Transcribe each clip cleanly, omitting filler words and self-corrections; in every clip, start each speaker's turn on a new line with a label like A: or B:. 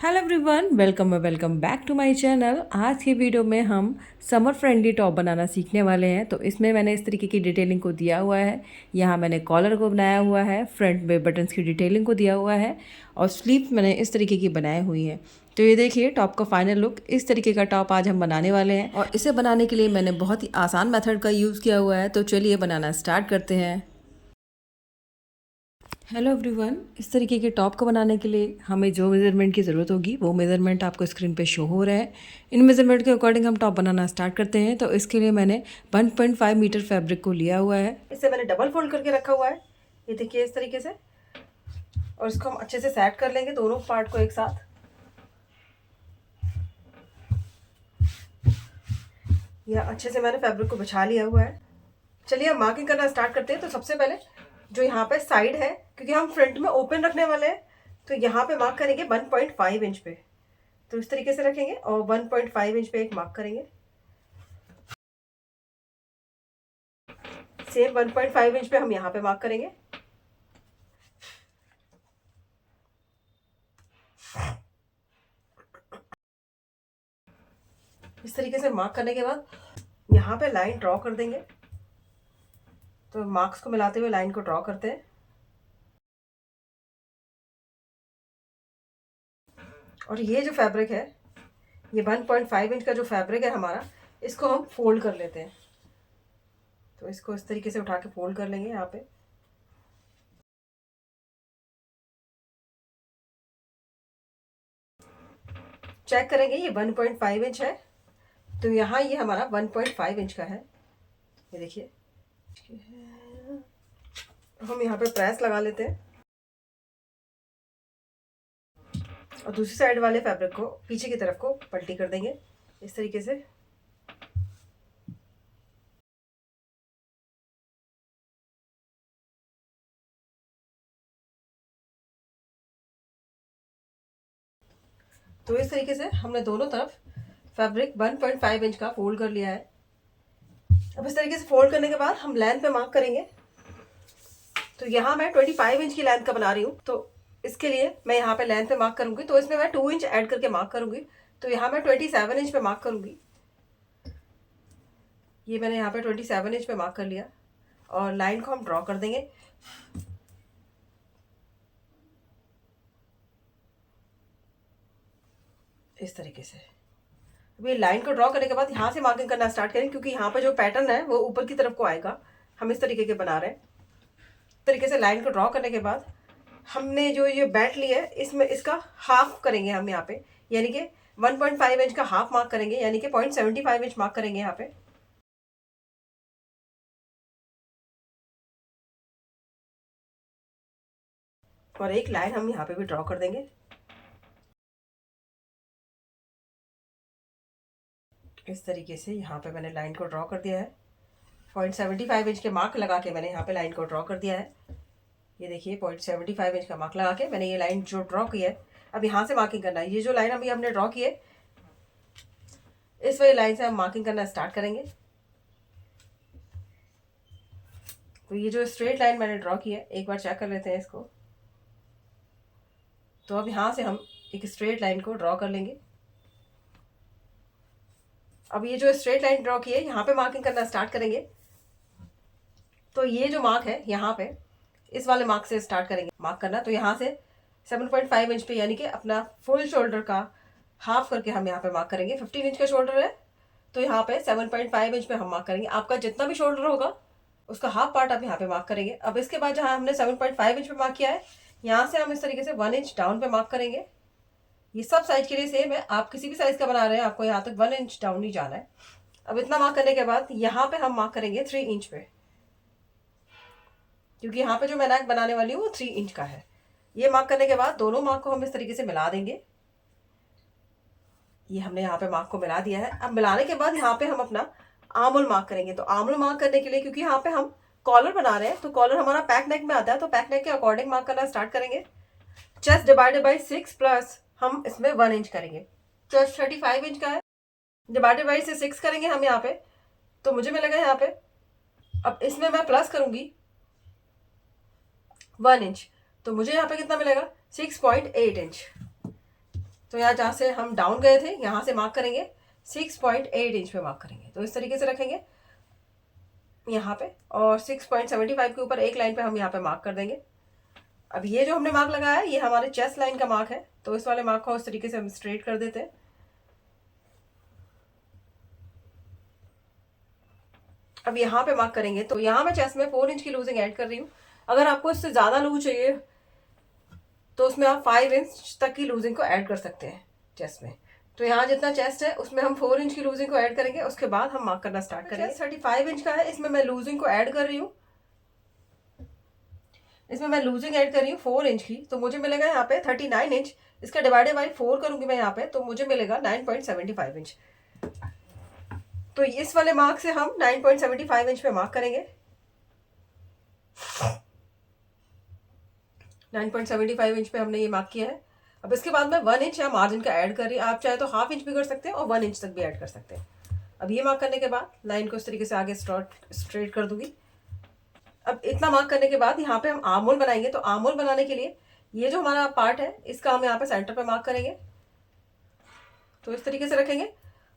A: Hello everyone, welcome back to my channel. आज की video में हम समर फ्रेंडली टॉप बनाना सीखने वाले हैं। तो इसमें मैंने इस तरीके की डिटेलिंग को दिया हुआ है। यहाँ मैंने कॉलर को बनाया हुआ है, फ्रंट में बटन्स की डिटेलिंग को दिया हुआ है और स्लीव्स मैंने इस तरीके की बनाई हुई है। तो ये देखिए टॉप का फाइनल लुक। इस तरीके का टॉप आज हम बनाने वाले हैं और इसे बनाने के लिए मैंने बहुत ही आसान मेथड का यूज़ किया हुआ है। तो चलिए बनाना स्टार्ट करते हैं। हेलो एवरीवन, इस तरीके के टॉप को बनाने के लिए हमें जो मेज़रमेंट की ज़रूरत होगी वो मेज़रमेंट आपको स्क्रीन पे शो हो रहा है। इन मेज़रमेंट के अकॉर्डिंग हम टॉप बनाना स्टार्ट करते हैं। तो इसके लिए मैंने 1.5 मीटर फैब्रिक को लिया हुआ है। इसे मैंने डबल फोल्ड करके रखा हुआ है, ये देखिए इस तरीके से। और इसको हम अच्छे से सेट कर लेंगे दोनों पार्ट को एक साथ। यह अच्छे से मैंने फैब्रिक को बिछा लिया हुआ है। चलिए अब मार्किंग करना स्टार्ट करते हैं। तो सबसे पहले जो यहाँ पे साइड है, क्योंकि हम फ्रंट में ओपन रखने वाले हैं, तो यहाँ पे मार्क करेंगे 1.5 इंच पे। तो इस तरीके से रखेंगे और 1.5 इंच पे एक मार्क करेंगे। सेम 1.5 इंच पे हम यहाँ पे मार्क करेंगे। इस तरीके से मार्क करने के बाद यहाँ पे लाइन ड्रॉ कर देंगे। तो मार्क्स को मिलाते हुए लाइन को ड्रॉ करते हैं। और ये जो फैब्रिक है, ये 1.5 इंच का जो फैब्रिक है हमारा, इसको हम फोल्ड कर लेते हैं। तो इसको इस तरीके से उठा के फोल्ड कर लेंगे यहाँ पे। चेक करेंगे, ये 1.5 इंच है, तो यहाँ ये हमारा 1.5 इंच का है। ये देखिए, हम यहाँ पे प्रेस लगा लेते हैं और दूसरी साइड वाले फैब्रिक को पीछे की तरफ को पलटी कर देंगे इस तरीके से। तो इस तरीके से हमने दोनों तरफ फैब्रिक 1.5 इंच का फोल्ड कर लिया है। अब इस तरीके से फोल्ड करने के बाद हम लेंथ पे मार्क करेंगे। तो यहाँ मैं 25 इंच की लेंथ का बना रही हूँ, तो इसके लिए मैं यहाँ पे लेंथ पे मार्क करूंगी। तो इसमें मैं 2 इंच ऐड करके मार्क करूंगी। तो यहाँ मैं 27 इंच पे मार्क करूंगी। ये मैंने यहाँ पे 27 इंच पे मार्क कर लिया और लाइन को हम ड्रॉ कर देंगे। इस तरीके से अब ये लाइन को ड्रॉ करने के बाद यहाँ से मार्किंग करना स्टार्ट करें, क्योंकि यहाँ पे जो पैटर्न है वो ऊपर की तरफ को आएगा। हम इस तरीके के बना रहे हैं। इस तरीके से लाइन को ड्रॉ करने के बाद हमने जो ये बेल्ट ली है, इसमें इसका हाफ करेंगे हम यहाँ पे, यानी कि 1.5 इंच का हाफ मार्क करेंगे, यानी कि 0.75 इंच मार्क करेंगे यहाँ पे। और एक लाइन हम यहाँ पे भी ड्रॉ कर देंगे। इस तरीके से यहाँ पे मैंने लाइन को ड्रॉ कर दिया है। 0.75 इंच के मार्क लगा के मैंने यहाँ पे लाइन को ड्रॉ कर दिया है। ये देखिए 0.75 इंच का मार्क लगा के मैंने ये लाइन जो ड्रॉ की है, अब यहाँ से मार्किंग करना है। ये जो लाइन अभी हमने ड्रॉ की है, इस वाली लाइन से हम मार्किंग करना स्टार्ट करेंगे। तो ये जो स्ट्रेट लाइन मैंने ड्रॉ की है, एक बार चेक कर लेते हैं इसको। तो अब यहाँ से हम एक स्ट्रेट लाइन को ड्रॉ कर लेंगे। अब ये जो स्ट्रेट लाइन ड्रॉ की है, यहाँ पे मार्किंग करना स्टार्ट करेंगे। तो ये जो मार्क है यहाँ पे, इस वाले मार्क से स्टार्ट करेंगे मार्क करना। तो यहाँ से 7.5 इंच पे, यानी कि अपना फुल शोल्डर का हाफ करके हम यहाँ पे मार्क करेंगे। 15 इंच का शोल्डर है, तो यहाँ पे 7.5 इंच पे हम मार्क करेंगे। आपका जितना भी शोल्डर होगा उसका हाफ पार्ट आप यहाँ पे मार्क करेंगे। अब इसके बाद जहाँ हमने 7.5 इंच पे मार्क किया है, यहाँ से हम इस तरीके से 1 इंच डाउन पे मार्क करेंगे। ये सब साइज के लिए सेम है, आप किसी भी साइज का बना रहे हैं, आपको यहाँ तक 1 इंच डाउन ही जाना है। अब इतना मार्क करने के बाद यहाँ पे हम मार्क करेंगे 3 इंच पे, क्योंकि यहाँ पे जो मैं नेक बनाने वाली हूँ वो 3 इंच का है। ये मार्क करने के बाद दोनों मार्क को हम इस तरीके से मिला देंगे। ये हमने यहाँ पे मार्क को मिला दिया है। अब मिलाने के बाद यहाँ पे हम अपना आर्म मार्क करेंगे। तो आर्म मार्क करने के लिए, क्योंकि यहाँ पे हम कॉलर बना रहे हैं, तो कॉलर हमारा पैक नेक में आता है, तो पैक नेक के अकॉर्डिंग मार्क करना स्टार्ट करेंगे। चेस्ट डिवाइडेड बाई 6 प्लस हम इसमें 1 इंच करेंगे। चेस्ट 35 इंच का है, डिवाइडेड बाई से 6 करेंगे हम यहाँ पे, तो मुझे मिलेगा यहाँ पे। अब इसमें मैं प्लस करूंगी 1 इंच, तो मुझे यहाँ पे कितना मिलेगा, 6.8 इंच। तो यहाँ जहाँ से हम डाउन गए थे यहाँ से मार्क करेंगे 6.8 इंच पे मार्क करेंगे। तो इस तरीके से रखेंगे यहाँ पे, और 6.75 के ऊपर एक लाइन पे हम यहाँ पे मार्क कर देंगे। अब ये जो हमने मार्क लगाया है ये हमारे चेस्ट लाइन का मार्क है, तो इस वाले मार्क को इस तरीके से हम स्ट्रेट कर देते हैं। अब यहाँ पे मार्क करेंगे तो यहाँ मैं चेस्ट में 4 इंच की लूजिंग ऐड कर रही हूँ। अगर आपको इससे ज़्यादा लूज चाहिए तो उसमें आप 5 इंच तक की लूजिंग को ऐड कर सकते हैं चेस्ट में। तो यहाँ जितना चेस्ट है उसमें हम 4 इंच की लूजिंग को ऐड करेंगे, उसके बाद हम मार्क करना स्टार्ट करेंगे। 35 इंच का है, इसमें मैं लूजिंग को ऐड कर रही हूँ। इसमें मैं लूजिंग ऐड कर रही हूँ 4 इंच की, तो मुझे मिलेगा यहाँ पे 39 इंच। इसका डिवाइडेड बाई 4 करूंगी मैं यहाँ पे, तो मुझे मिलेगा 9.75 इंच। तो इस वाले मार्क से हम 9.75 इंच पे मार्क करेंगे। 9.75 इंच पे हमने ये मार्क किया है। अब इसके बाद मैं 1 इंच यहाँ मार्जिन का ऐड कर रही हूँ। आप चाहे तो हाफ इंच भी कर सकते हैं और 1 इंच तक भी ऐड कर सकते हैं। अब ये मार्क करने के बाद लाइन को इस तरीके से आगे स्ट्रेट कर दूंगी। अब इतना मार्क करने के बाद यहाँ पे हम आर्म होल बनाएंगे। तो आर्म होल बनाने के लिए ये जो हमारा पार्ट है इसका हम यहाँ पे सेंटर पे मार्क करेंगे। तो इस तरीके से रखेंगे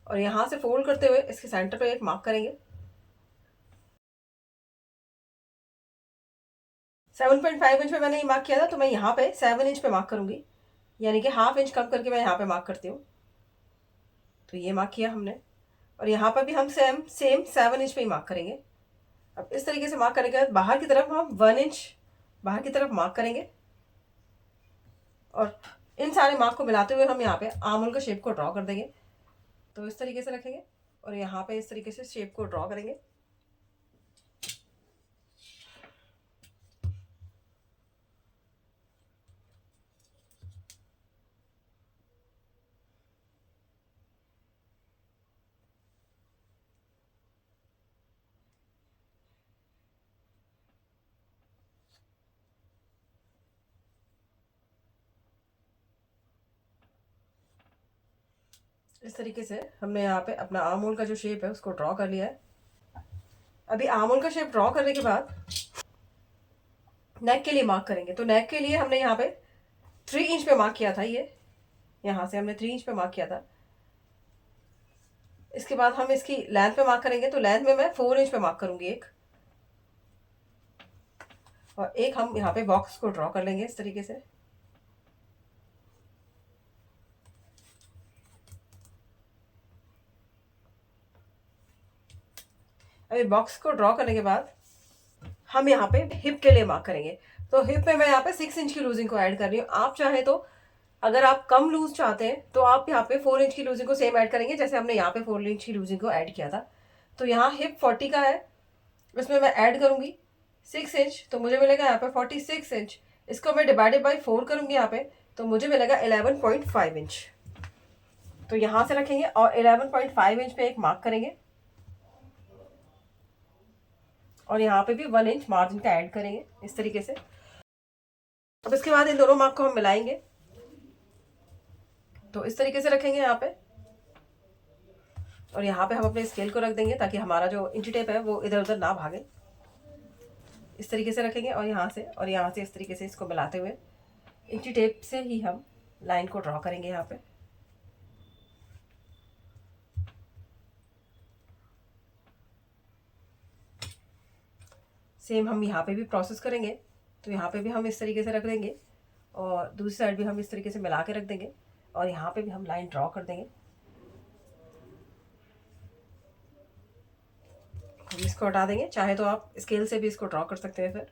A: और यहाँ से फोल्ड करते हुए इसके सेंटर पे एक मार्क करेंगे। 7.5 इंच पे मैंने ये मार्क किया था, तो मैं यहाँ पे 7 इंच पे मार्क करूंगी, यानी कि हाफ इंच कम करके मैं यहाँ पे मार्क करती हूँ। तो ये मार्क किया हमने, और यहाँ पर भी हम सेम 7 इंच पे ही मार्क करेंगे। अब इस तरीके से मार्क करने के बाद बाहर की तरफ हम 1 इंच बाहर की तरफ मार्क करेंगे, और इन सारे मार्क को मिलाते हुए हम यहाँ पे आर्म होल का शेप को ड्रॉ कर देंगे। तो इस तरीके से रखेंगे और यहाँ पे इस तरीके से शेप को ड्रॉ करेंगे। इस तरीके से हमने यहाँ पे अपना आर्म होल का जो शेप है उसको ड्रॉ कर लिया है। अभी आर्म होल का शेप ड्रॉ करने के बाद नेक के लिए मार्क करेंगे। तो नेक के लिए हमने यहाँ पे 3 इंच पे मार्क किया था, ये यहाँ से हमने 3 इंच पे मार्क किया था। इसके बाद हम इसकी लेंथ पे मार्क करेंगे। तो लेंथ में मैं 4 इंच पे मार्क करूंगी एक, और एक हम यहाँ पे बॉक्स को ड्रॉ कर लेंगे इस तरीके से। अभी बॉक्स को ड्रॉ करने के बाद हम यहाँ पे हिप के लिए मार्क करेंगे। तो हिप में मैं यहाँ पे 6 इंच की लूजिंग को ऐड कर रही हूँ। आप चाहे तो अगर आप कम लूज चाहते हैं तो आप यहाँ पे 4 इंच की लूजिंग को सेम ऐड करेंगे जैसे हमने यहाँ पे 4 इंच की लूजिंग को ऐड किया था। तो यहाँ हिप 40 का है, इसमें मैं ऐड करूंगी 6 इंच, तो मुझे मिलेगा यहाँ पे 46 इंच। इसको मैं डिवाइडेड बाई 4 करूंगी यहाँ पे, तो मुझे मिलेगा 11.5 इंच। तो यहाँ से रखेंगे और 11.5 इंच पे एक मार्क करेंगे, और यहाँ पे भी 1 इंच मार्जिन का ऐड करेंगे इस तरीके से। अब इसके बाद इन दोनों मार्क को हम मिलाएंगे। तो इस तरीके से रखेंगे यहाँ पे, और यहाँ पे हम अपने स्केल को रख देंगे ताकि हमारा जो इंची टेप है वो इधर उधर ना भागे। इस तरीके से रखेंगे और यहाँ से इस तरीके से इसको मिलाते हुए इंची टेप से ही हम लाइन को ड्रॉ करेंगे यहाँ पे। सेम हम यहाँ पे भी प्रोसेस करेंगे। तो यहाँ पे भी हम इस तरीके से रख देंगे और दूसरी साइड भी हम इस तरीके से मिला के रख देंगे, और यहाँ पे भी हम लाइन ड्रॉ कर देंगे। हम इसको हटा देंगे, चाहे तो आप स्केल से भी इसको ड्रॉ कर सकते हैं फिर।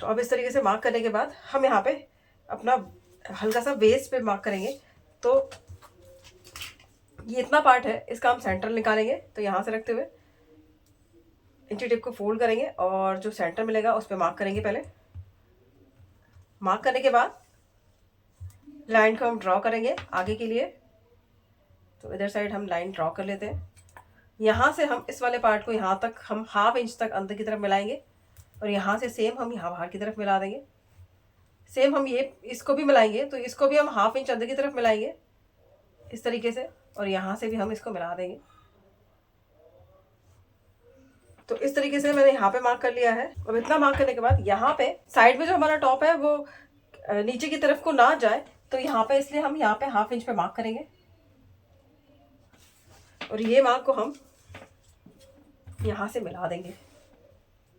A: तो अब इस तरीके से मार्क करने के बाद हम यहाँ पे अपना हल्का सा वेस्ट पे मार्क करेंगे। तो ये इतना पार्ट है, इसका हम सेंटर निकालेंगे। तो यहाँ से रखते हुए इंची टिप को फोल्ड करेंगे और जो सेंटर मिलेगा उस पर मार्क करेंगे। पहले मार्क करने के बाद लाइन को हम ड्रॉ करेंगे आगे के लिए। तो इधर साइड हम लाइन ड्रॉ कर लेते हैं। यहाँ से हम इस वाले पार्ट को यहाँ तक हम हाफ इंच तक अंदर की तरफ मिलाएंगे, और यहाँ से सेम हम यहाँ बाहर की तरफ मिला देंगे। सेम हम ये इसको भी मिलाएंगे, तो इसको भी हम हाफ इंच अंदर की तरफ मिलाएंगे इस तरीके से, और यहाँ से भी हम इसको मिला देंगे। तो इस तरीके से मैंने यहाँ पे मार्क कर लिया है। अब इतना मार्क करने के बाद यहाँ पे साइड में जो हमारा टॉप है वो नीचे की तरफ को ना जाए, तो यहाँ पे इसलिए हम यहाँ पे 1/2 इंच पे मार्क करेंगे और ये मार्क को हम यहाँ से मिला देंगे।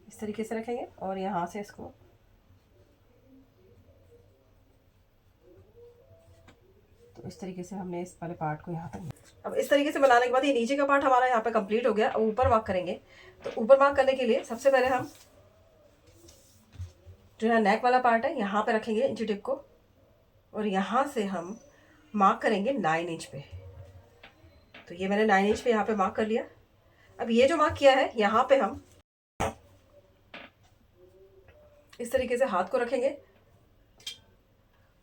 A: इस तरीके से रखेंगे और यहाँ से इसको तो इस तरीके से हमने इस वाले पार्ट को यहाँ तक। अब इस तरीके से बनाने के बाद ये नीचे का पार्ट हमारा यहाँ पे कंप्लीट हो गया। अब ऊपर मार्क करेंगे। तो ऊपर मार्क करने के लिए सबसे पहले हम जो है नेक वाला पार्ट है यहाँ पे रखेंगे इंची टिप को और यहाँ से हम मार्क करेंगे 9 इंच पे। तो ये मैंने 9 इंच पे यहाँ पे मार्क कर लिया। अब ये जो मार्क किया है यहाँ पे हम इस तरीके से हाथ को रखेंगे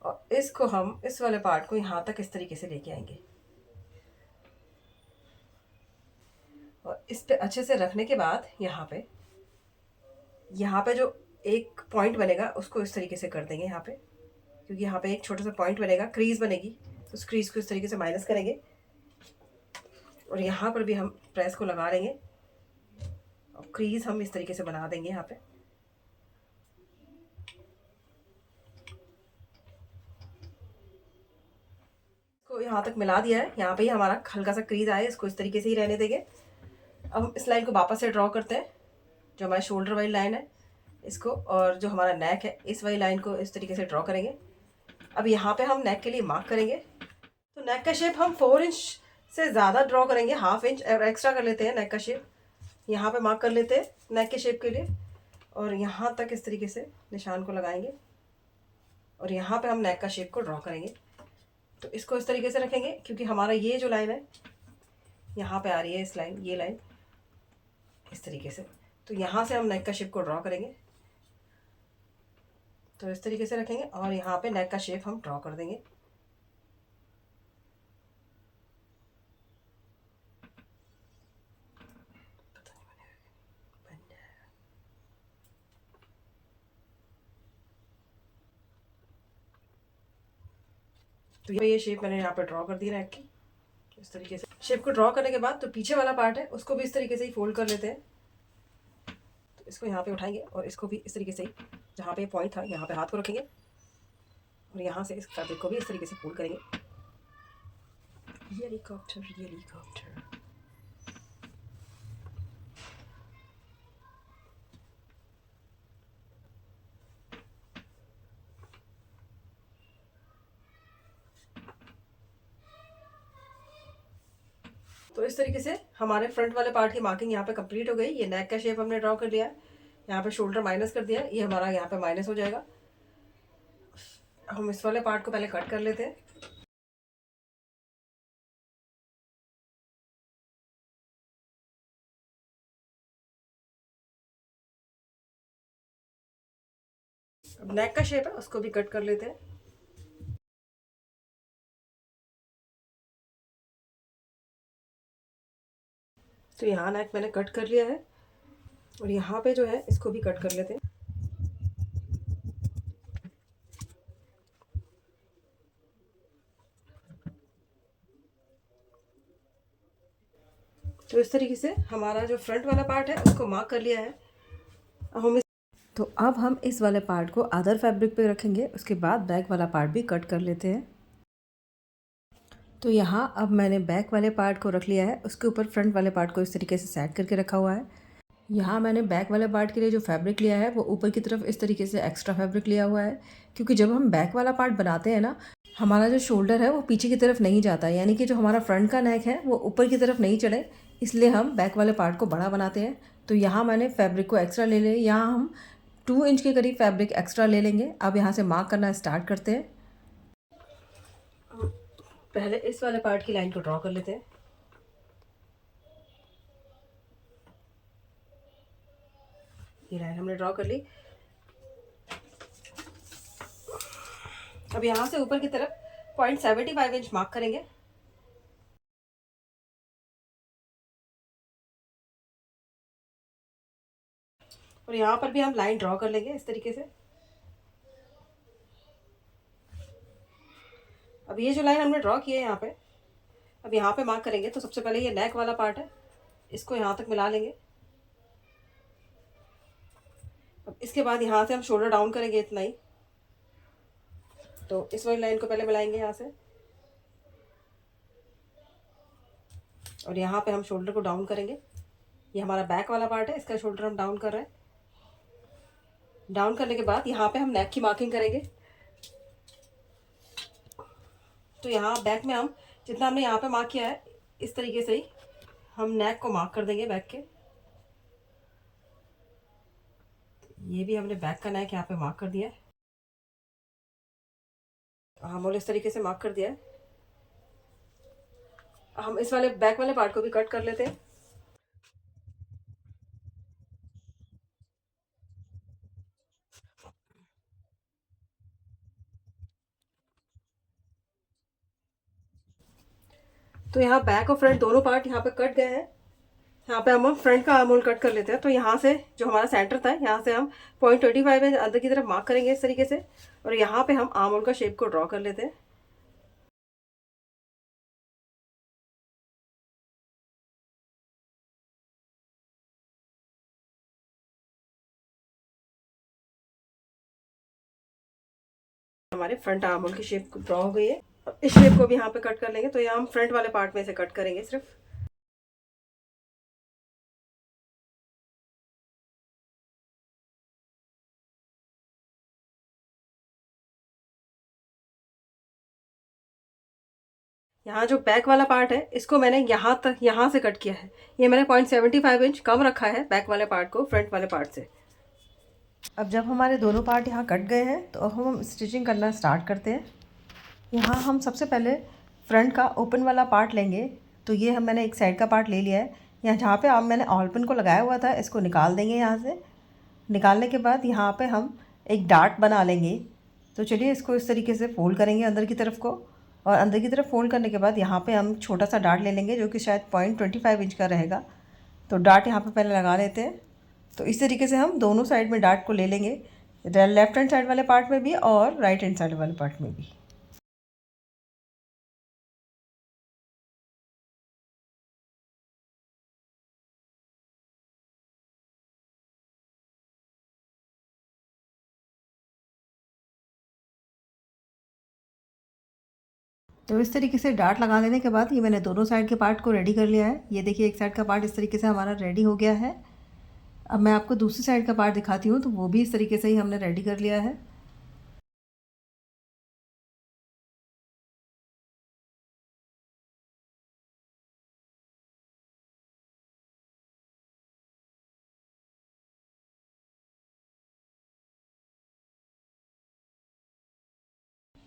A: और इसको हम इस वाले पार्ट को यहाँ तक इस तरीके से लेके आएंगे और इस पे अच्छे से रखने के बाद यहाँ पे जो एक पॉइंट बनेगा उसको इस तरीके से कर देंगे यहाँ पे, क्योंकि यहाँ पे एक छोटा सा पॉइंट बनेगा, क्रीज बनेगी, तो उस क्रीज को इस तरीके से माइनस करेंगे और यहाँ पर भी हम प्रेस को लगा लेंगे और क्रीज हम इस तरीके से बना देंगे। यहाँ पे को यहाँ तक मिला दिया है। यहाँ पे ही हमारा हल्का सा क्रीज आया है, इसको इस तरीके से ही रहने देंगे। अब हम इस लाइन को वापस से ड्रॉ करते हैं, जो हमारी शोल्डर वाली लाइन है इसको, और जो हमारा नेक है इस वाली लाइन को इस तरीके से ड्रॉ करेंगे। अब यहाँ पे हम नेक के लिए मार्क करेंगे। तो नेक का शेप हम 4 इंच से ज़्यादा ड्रॉ करेंगे, 1/2 इंच और एक्स्ट्रा कर लेते हैं नेक का शेप। यहाँ पे मार्क कर लेते हैं नेक के शेप के लिए और यहाँ तक इस तरीके से निशान को लगाएंगे और यहाँ पे हम नेक का शेप को ड्रॉ करेंगे। तो इसको इस तरीके से रखेंगे क्योंकि हमारा ये जो लाइन है यहाँ पे आ रही है, इस लाइन, ये लाइन इस तरीके से, तो यहाँ से हम नेक का शेप को ड्रॉ करेंगे। तो इस तरीके से रखेंगे और यहाँ पे नेक का शेप हम ड्रॉ कर देंगे। तो ये शेप मैंने यहाँ पे ड्रॉ कर दिया नेक की। इस तरीके से शेप को ड्रॉ करने के बाद तो पीछे वाला पार्ट है उसको भी इस तरीके से ही फोल्ड कर लेते हैं। तो इसको यहाँ पे उठाएंगे और इसको भी इस तरीके से ही, जहाँ पे पॉइंट था यहाँ पे हाथ को रखेंगे और यहाँ से इस फैब्रिक को भी इस तरीके से फोल्ड करेंगे। हेलीकॉप्टर तो इस तरीके से हमारे फ्रंट वाले पार्ट की मार्किंग यहाँ पे कंप्लीट हो गई। ये नेक का शेप हमने ड्रॉ कर लिया है, यहाँ पे शोल्डर माइनस कर दिया है, ये हमारा यहाँ पे माइनस हो जाएगा। हम इस वाले पार्ट को पहले कट कर लेते हैं। अब नेक का शेप है उसको भी कट कर लेते हैं। तो यहाँ नेक मैंने कट कर लिया है और यहाँ पे जो है इसको भी कट कर लेते हैं। तो इस तरीके से हमारा जो फ्रंट वाला पार्ट है उसको मार्क कर लिया है। अब हम इस वाले पार्ट को अदर फैब्रिक पे रखेंगे, उसके बाद बैक वाला पार्ट भी कट कर लेते हैं। तो यहाँ अब मैंने बैक वाले पार्ट को रख लिया है, उसके ऊपर फ्रंट वाले पार्ट को इस तरीके से सेट करके रखा हुआ है। यहाँ मैंने बैक वाले पार्ट के लिए जो फैब्रिक लिया है वो ऊपर की तरफ इस तरीके से एक्स्ट्रा फैब्रिक लिया हुआ है, क्योंकि जब हम बैक वाला पार्ट बनाते हैं ना, हमारा जो शोल्डर है वो पीछे की तरफ नहीं जाता, यानी कि जो हमारा फ्रंट का नेक है वो ऊपर की तरफ नहीं चढ़े, इसलिए हम बैक वाले पार्ट को बड़ा बनाते हैं। तो यहाँ मैंने फैब्रिक को एक्स्ट्रा ले लिया, यहाँ हम 2 इंच के करीब फैब्रिक एक्स्ट्रा ले लेंगे। अब यहाँ से मार्क करना स्टार्ट करते हैं। पहले इस वाले पार्ट की लाइन को ड्रॉ कर लेते हैं। ये लाइन हमने ड्रॉ कर ली। अब यहाँ से ऊपर की तरफ 0.75 इंच मार्क करेंगे। और यहाँ पर भी हम लाइन ड्रॉ कर लेंगे इस तरीके से। अब ये जो लाइन हमने ड्रॉ की है यहाँ पे, अब यहाँ पे मार्क करेंगे। तो सबसे पहले ये नेक वाला पार्ट है, इसको यहाँ तक मिला लेंगे इसके बाद यहाँ से हम शोल्डर डाउन करेंगे इतना ही। तो इस वाली लाइन को पहले मिलाएंगे यहाँ से, और यहाँ पे हम शोल्डर को डाउन करेंगे। ये हमारा बैक वाला पार्ट है, इसका शोल्डर हम डाउन कर रहे हैं। डाउन करने के बाद यहाँ पे हम नेक की मार्किंग करेंगे। तो यहाँ बैक में हम जितना हमने यहाँ पे मार्क किया है, इस तरीके से ही हम नेक को मार्क कर देंगे बैक के। ये भी हमने बैक का नेक यहाँ पे मार्क कर दिया है, हम और इस तरीके से मार्क कर दिया है। हम इस वाले बैक वाले पार्ट को भी कट कर लेते हैं। तो यहाँ बैक और फ्रंट दोनों पार्ट यहाँ पे कट गए हैं। यहाँ पे हम फ्रंट का आर्म होल कट कर लेते हैं। तो यहाँ से जो हमारा सेंटर था, यहाँ से हम 0.25 है अंदर की तरफ मार्क करेंगे इस तरीके से, और यहाँ पे हम आर्म होल का शेप को ड्रॉ कर लेते हैं। हमारे फ्रंट आर्म होल की शेप ड्रॉ हो गई है। इस शेप को भी यहाँ पे कट कर लेंगे। तो यहाँ हम फ्रंट वाले पार्ट में से कट करेंगे सिर्फ। यहाँ जो बैक वाला पार्ट है, इसको मैंने यहाँ तक यहाँ से कट किया है। ये मैंने 0.75 इंच कम रखा है बैक वाले पार्ट को फ्रंट वाले पार्ट से। अब जब हमारे दोनों पार्ट यहाँ कट गए हैं, तो अब हम स्टिचिंग करना स्टार्ट करते हैं। यहाँ हम सबसे पहले फ्रंट का ओपन वाला पार्ट लेंगे। तो ये मैंने एक साइड का पार्ट ले लिया है। यहाँ जहाँ पे आप मैंने ऑलपिन को लगाया हुआ था, इसको निकाल देंगे। यहाँ से निकालने के बाद यहाँ पे हम एक डार्ट बना लेंगे। तो चलिए इसको इस तरीके से फोल्ड करेंगे अंदर की तरफ को, और अंदर की तरफ फोल्ड करने के बाद यहाँ पे हम छोटा सा डार्ट ले लेंगे, जो कि शायद 0.25 इंच का रहेगा। तो डार्ट यहाँ पे पहले लगा लेते हैं। तो इस तरीके से हम दोनों साइड में डार्ट को ले लेंगे, लेफ्ट हैंड साइड वाले पार्ट में भी और राइट हैंड साइड वाले पार्ट में भी। तो इस तरीके से डार्ट लगा लेने के बाद ये मैंने दोनों साइड के पार्ट को रेडी कर लिया है। ये देखिए एक साइड का पार्ट इस तरीके से हमारा रेडी हो गया है। अब मैं आपको दूसरी साइड का पार्ट दिखाती हूँ। तो वो भी इस तरीके से ही हमने रेडी कर लिया है।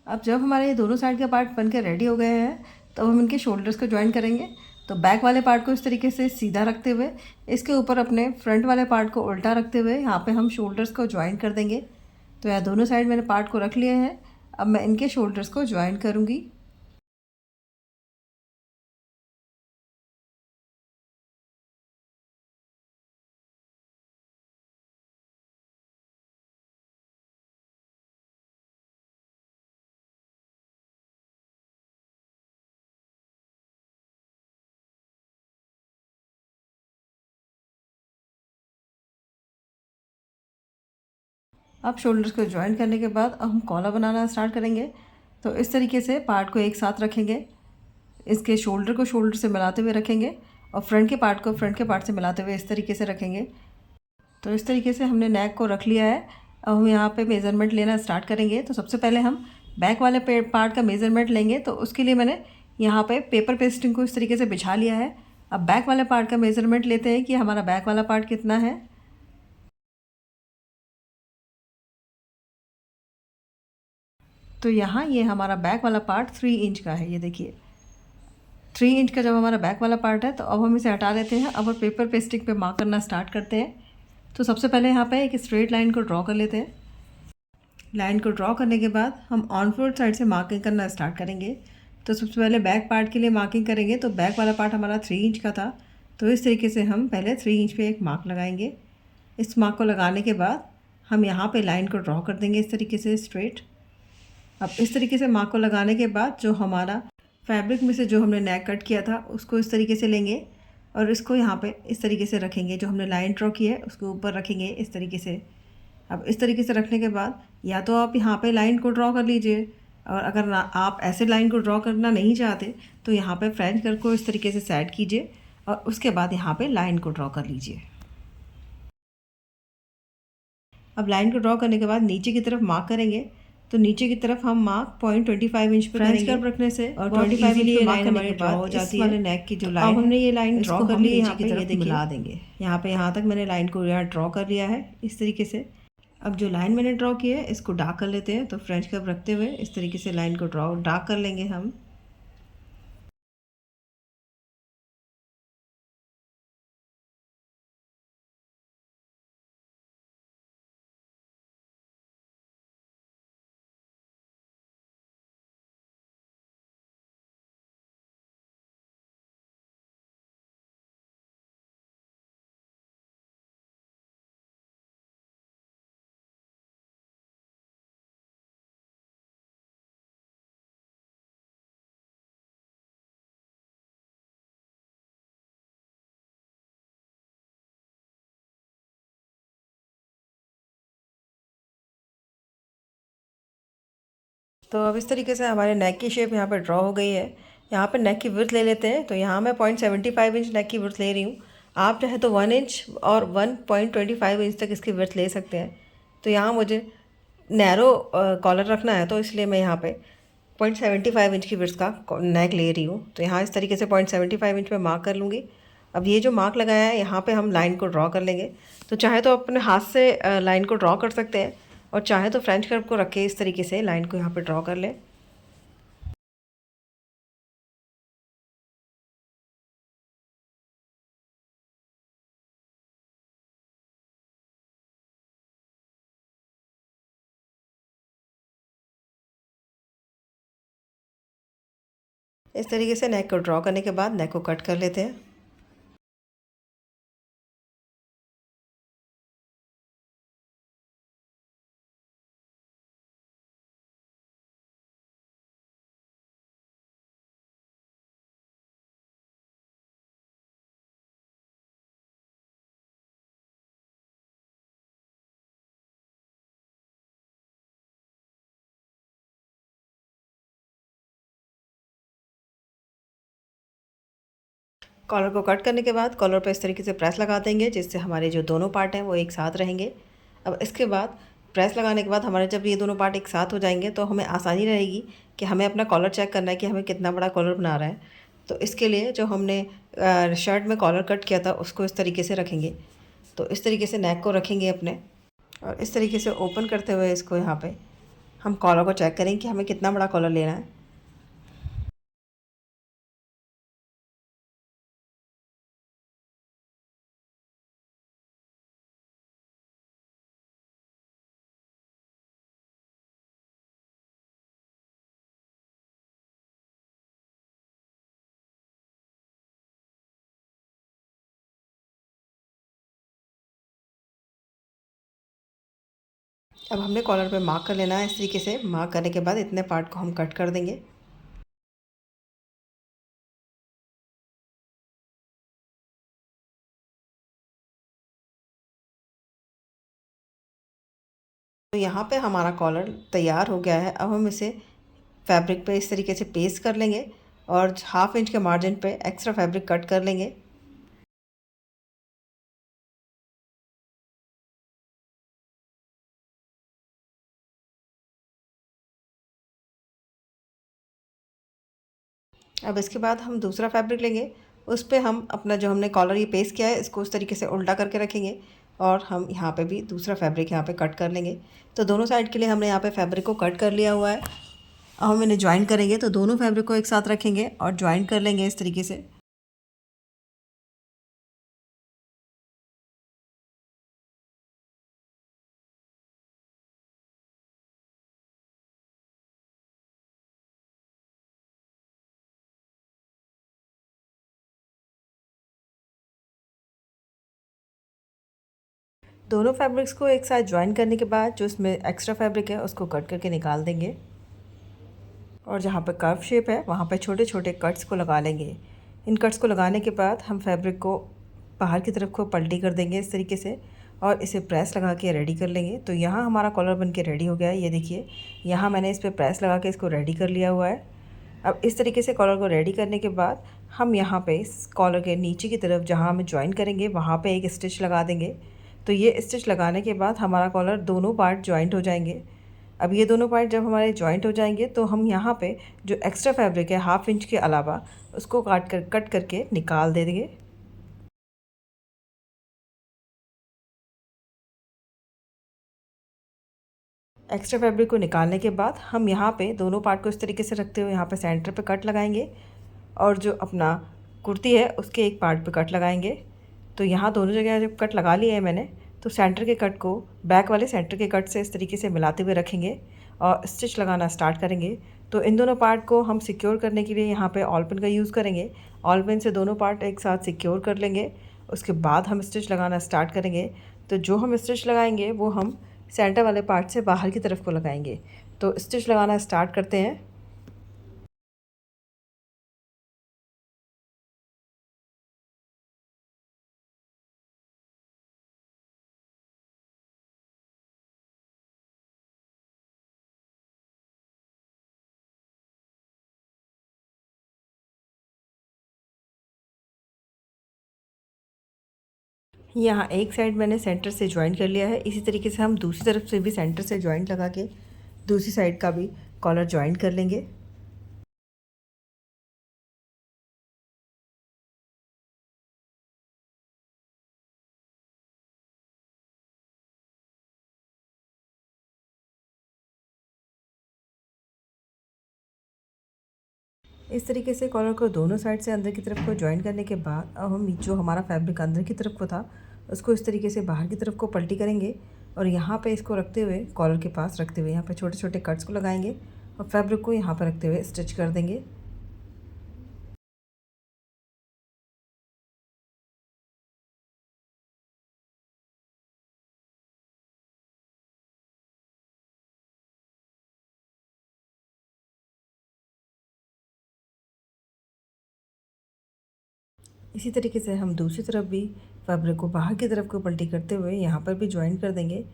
A: अब जब हमारे ये दोनों साइड के पार्ट बनकर रेडी हो गए हैं, तो अब हम इनके शोल्डर्स को ज्वाइन करेंगे। तो बैक वाले पार्ट को इस तरीके से सीधा रखते हुए, इसके ऊपर अपने फ्रंट वाले पार्ट को उल्टा रखते हुए यहाँ पे हम शोल्डर्स को ज्वाइन कर देंगे। तो यहाँ दोनों साइड मैंने पार्ट को रख लिए हैं। अब मैं इनके शोल्डर्स को ज्वाइन करूँगी। अब शोल्डर्स को ज्वाइन करने के बाद अब हम कॉलर बनाना स्टार्ट करेंगे। तो इस तरीके से पार्ट को एक साथ रखेंगे, इसके शोल्डर को शोल्डर से मिलाते हुए रखेंगे, और फ्रंट के पार्ट को फ्रंट के पार्ट से मिलाते हुए इस तरीके से रखेंगे। तो इस तरीके से हमने नेक को रख लिया है। अब हम यहाँ पे मेज़रमेंट लेना स्टार्ट करेंगे। तो सबसे पहले हम बैक वाले पार्ट का मेज़रमेंट लेंगे। तो उसके लिए मैंने यहाँ पे पेपर पेस्टिंग को इस तरीके से बिछा लिया है। अब बैक वाले पार्ट का मेज़रमेंट लेते हैं कि हमारा बैक वाला पार्ट कितना है। तो यहाँ ये हमारा बैक वाला पार्ट 3 इंच का है। ये देखिए 3 इंच का जब हमारा बैक वाला पार्ट है, तो अब हम इसे हटा लेते हैं। अब पेपर पेस्टिंग पे मार्क करना स्टार्ट करते हैं। तो सबसे पहले यहाँ पे एक स्ट्रेट लाइन को ड्रॉ कर लेते हैं। लाइन को ड्रॉ करने के बाद हम ऑन फोल्ड साइड से मार्किंग करना स्टार्ट करेंगे। तो सबसे पहले बैक पार्ट के लिए मार्किंग करेंगे। तो बैक वाला पार्ट हमारा 3 इंच का था। तो इस तरीके से हम पहले 3 इंच पे एक मार्क लगाएंगे। इस मार्क को लगाने के बाद हम यहाँ पे लाइन को ड्रॉ कर देंगे इस तरीके से स्ट्रेट। अब इस तरीके से मार्क को लगाने के बाद जो हमारा फैब्रिक में से जो हमने नेक कट किया था, उसको इस तरीके से लेंगे और इसको यहाँ पे इस तरीके से रखेंगे। जो हमने लाइन ड्रॉ की है उसको ऊपर रखेंगे इस तरीके से। अब इस तरीके से रखने के बाद या तो आप यहाँ पे लाइन को ड्रॉ कर लीजिए, और अगर आप ऐसे लाइन को ड्रॉ करना नहीं चाहते तो यहाँ पे फ्रेंच कर्व को इस तरीके से सेट कीजिए और उसके बाद यहाँ पे लाइन को ड्रॉ कर लीजिए। अब लाइन को ड्रॉ करने के बाद नीचे की तरफ मार्क करेंगे, तो नीचे की तरफ हम मार्क 0.25 इंच पे फ्रेंच कर्व रखने से और 25 इंच पे मार्क करने के बाद हो जाती है नेक की जो लाइन, अब हमने ये लाइन ड्रॉ कर ली है, यहाँ पे ये देखिए मिला देंगे। यहाँ पे यहाँ तक मैंने लाइन को यहाँ ड्रॉ कर लिया है इस तरीके से। अब जो लाइन मैंने ड्रॉ की है इसको डार्क कर लेते हैं, तो फ्रेंच कर्व रखते हुए इस तरीके से लाइन को डार्क कर लेंगे हम। तो अब इस तरीके से हमारे नेक की शेप यहाँ पर ड्रॉ हो गई है। यहाँ पर नेक की विड्थ ले लेते हैं, तो यहाँ मैं 0.75 इंच नेक की विड्थ ले रही हूँ। आप चाहे तो 1 इंच और 1.25 इंच तक इसकी विड्थ ले सकते हैं। तो यहाँ मुझे नैरो कॉलर रखना है, तो इसलिए मैं यहाँ पे 0.75 इंच की विड्थ का नेक ले रही हूँ। तो यहाँ इस तरीके से 0.75 इंच पे मार्क कर लूँगी। अब ये जो मार्क लगाया है यहाँ पे हम लाइन को ड्रॉ कर लेंगे। तो चाहे तो अपने हाथ से लाइन को ड्रॉ कर सकते हैं, और चाहे तो फ्रेंच कर्व को रख के इस तरीके से लाइन को यहाँ पे ड्रॉ कर लें। इस तरीके से नेक को ड्रॉ करने के बाद नेक को कट कर लेते हैं। कॉलर को कट करने के बाद कॉलर पर इस तरीके से प्रेस लगा देंगे, जिससे हमारे जो दोनों पार्ट हैं वो एक साथ रहेंगे। अब इसके बाद प्रेस लगाने के बाद हमारे जब ये दोनों पार्ट एक साथ हो जाएंगे तो हमें आसानी रहेगी कि हमें अपना कॉलर चेक करना है कि हमें कितना बड़ा कॉलर बना रहा है। तो इसके लिए जो हमने शर्ट में कॉलर कट किया था उसको इस तरीके से रखेंगे। तो इस तरीके से नेक को रखेंगे अपने, और इस तरीके से ओपन करते हुए इसको यहाँ पे हम कॉलर को चेक करेंगे कि हमें कितना बड़ा कॉलर लेना है। अब हमने कॉलर पे मार्क कर लेना है। इस तरीके से मार्क करने के बाद इतने पार्ट को हम कट कर देंगे। तो यहाँ पे हमारा कॉलर तैयार हो गया है। अब हम इसे फैब्रिक पे इस तरीके से पेस्ट कर लेंगे और 1/2 इंच के मार्जिन पे एक्स्ट्रा फैब्रिक कट कर लेंगे। अब इसके बाद हम दूसरा फैब्रिक लेंगे, उस पर हम अपना जो हमने कॉलर ये पेस्ट किया है इसको उस तरीके से उल्टा करके रखेंगे, और हम यहाँ पे भी दूसरा फैब्रिक यहाँ पे कट कर लेंगे। तो दोनों साइड के लिए हमने यहाँ पे फैब्रिक को कट कर लिया हुआ है। अब हम इन्हें ज्वाइन करेंगे, तो दोनों फैब्रिक को एक साथ रखेंगे और ज्वाइन कर लेंगे इस तरीके से। दोनों फैब्रिक्स को एक साथ ज्वाइन करने के बाद जो इसमें एक्स्ट्रा फैब्रिक है उसको कट करके निकाल देंगे, और जहाँ पर कर्व शेप है वहाँ पर छोटे छोटे कट्स को लगा लेंगे। इन कट्स को लगाने के बाद हम फैब्रिक को बाहर की तरफ को पलटी कर देंगे इस तरीके से, और इसे प्रेस लगा के रेडी कर लेंगे। तो यहाँ हमारा कॉलर बन के रेडी हो गया है। ये देखिए यहाँ मैंने इस पर प्रेस लगा के इसको रेडी कर लिया हुआ है। अब इस तरीके से कॉलर को रेडी करने के बाद हम यहाँ पे इस कॉलर के नीचे की तरफ जहाँ हम ज्वाइन करेंगे वहाँ पे एक स्टिच लगा देंगे। तो ये स्टिच लगाने के बाद हमारा कॉलर दोनों पार्ट ज्वाइंट हो जाएंगे। अब ये दोनों पार्ट जब हमारे ज्वाइंट हो जाएंगे तो हम यहाँ पे जो एक्स्ट्रा फैब्रिक है 1/2 इंच के अलावा उसको कट करके निकाल दे देंगे। एक्स्ट्रा फैब्रिक को निकालने के बाद हम यहाँ पे दोनों पार्ट को इस तरीके से रखते हुए यहाँ पे सेंटर पे कट लगाएंगे और जो अपना कुर्ती है उसके एक पार्ट पे कट लगाएंगे। तो यहाँ दोनों जगह जब कट लगा लिया है मैंने, तो सेंटर के कट को बैक वाले सेंटर के कट से इस तरीके से मिलाते हुए रखेंगे और स्टिच लगाना स्टार्ट करेंगे। तो इन दोनों पार्ट को हम सिक्योर करने के लिए यहाँ पे ऑल पिन का यूज़ करेंगे। ऑल पिन से दोनों पार्ट एक साथ सिक्योर कर लेंगे। उसके बाद हम स्टिच लगाना स्टार्ट करेंगे। तो जो हम स्टिच लगाएंगे वो हम सेंटर वाले पार्ट से बाहर की तरफ को लगाएंगे। तो स्टिच लगाना स्टार्ट करते हैं। यहाँ एक साइड मैंने सेंटर से ज्वाइन कर लिया है। इसी तरीके से हम दूसरी तरफ से भी सेंटर से ज्वाइंट लगा के दूसरी साइड का भी कॉलर ज्वाइन कर लेंगे। इस तरीके से कॉलर को दोनों साइड से अंदर की तरफ को ज्वाइन करने के बाद अब हम जो हमारा फैब्रिक अंदर की तरफ को था उसको इस तरीके से बाहर की तरफ को पलटी करेंगे और यहाँ पे इसको रखते हुए कॉलर के पास रखते हुए यहाँ पे छोटे छोटे कट्स को लगाएंगे और फैब्रिक को यहाँ पर रखते हुए स्टिच कर देंगे। इसी तरीके से हम दूसरी तरफ भी फैब्रिक को बाहर की तरफ को पलटी करते हुए यहाँ पर भी ज्वाइन कर देंगे।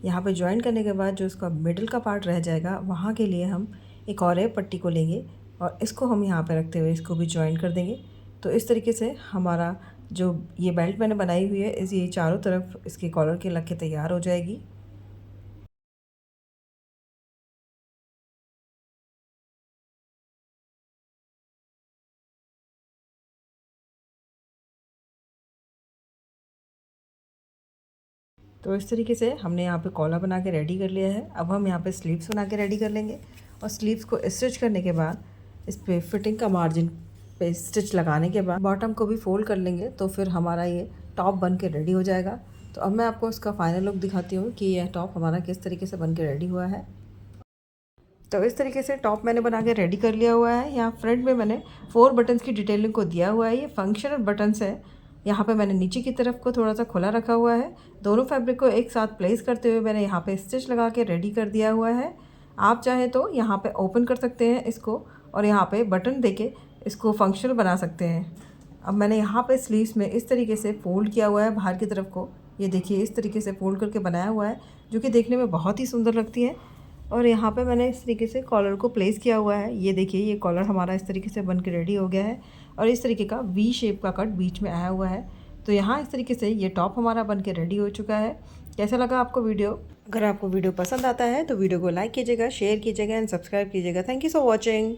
A: यहाँ पर ज्वाइन करने के बाद जो इसका मिडल का पार्ट रह जाएगा वहाँ के लिए हम एक और पट्टी को लेंगे और इसको हम यहाँ पर रखते हुए इसको भी ज्वाइन कर देंगे। तो इस तरीके से हमारा जो ये बेल्ट मैंने बनाई हुई है ये चारों तरफ इसके कॉलर के लग के तैयार हो जाएगी। तो इस तरीके से हमने यहाँ पे कॉलर बना के रेडी कर लिया है। अब हम यहाँ पे स्लीव्स बना के रेडी कर लेंगे और स्लीव्स को स्टिच करने के बाद इस पे फिटिंग का मार्जिन पे स्टिच लगाने के बाद बॉटम को भी फोल्ड कर लेंगे। तो फिर हमारा ये टॉप बन के रेडी हो जाएगा। तो अब मैं आपको इसका फाइनल लुक दिखाती हूँ कि यह टॉप हमारा किस तरीके से बन के रेडी हुआ है। तो इस तरीके से टॉप मैंने बना के रेडी कर लिया हुआ है। यहाँ फ्रंट में मैंने 4 बटन्स की डिटेलिंग को दिया हुआ है। ये फंक्शनल बटन्स है। यहाँ पे मैंने नीचे की तरफ को थोड़ा सा खुला रखा हुआ है। दोनों फैब्रिक को एक साथ प्लेस करते हुए मैंने यहाँ पे स्टिच लगा के रेडी कर दिया हुआ है। आप चाहें तो यहाँ पे ओपन कर सकते हैं इसको और यहाँ पे बटन देके इसको फंक्शनल बना सकते हैं। अब मैंने यहाँ पे स्लीव्स में इस तरीके से फोल्ड किया हुआ है बाहर की तरफ को। ये देखिए इस तरीके से फोल्ड करके बनाया हुआ है जो कि देखने में बहुत ही सुंदर लगती है। और यहाँ पे मैंने इस तरीके से कॉलर को प्लेस किया हुआ है। ये देखिए ये कॉलर हमारा इस तरीके से बन के रेडी हो गया है और इस तरीके का वी शेप का कट बीच में आया हुआ है। तो यहाँ इस तरीके से ये टॉप हमारा बन के रेडी हो चुका है। कैसा लगा आपको वीडियो? अगर आपको वीडियो पसंद आता है तो वीडियो को लाइक कीजिएगा, शेयर कीजिएगा एंड सब्सक्राइब कीजिएगा। Thank you for watching.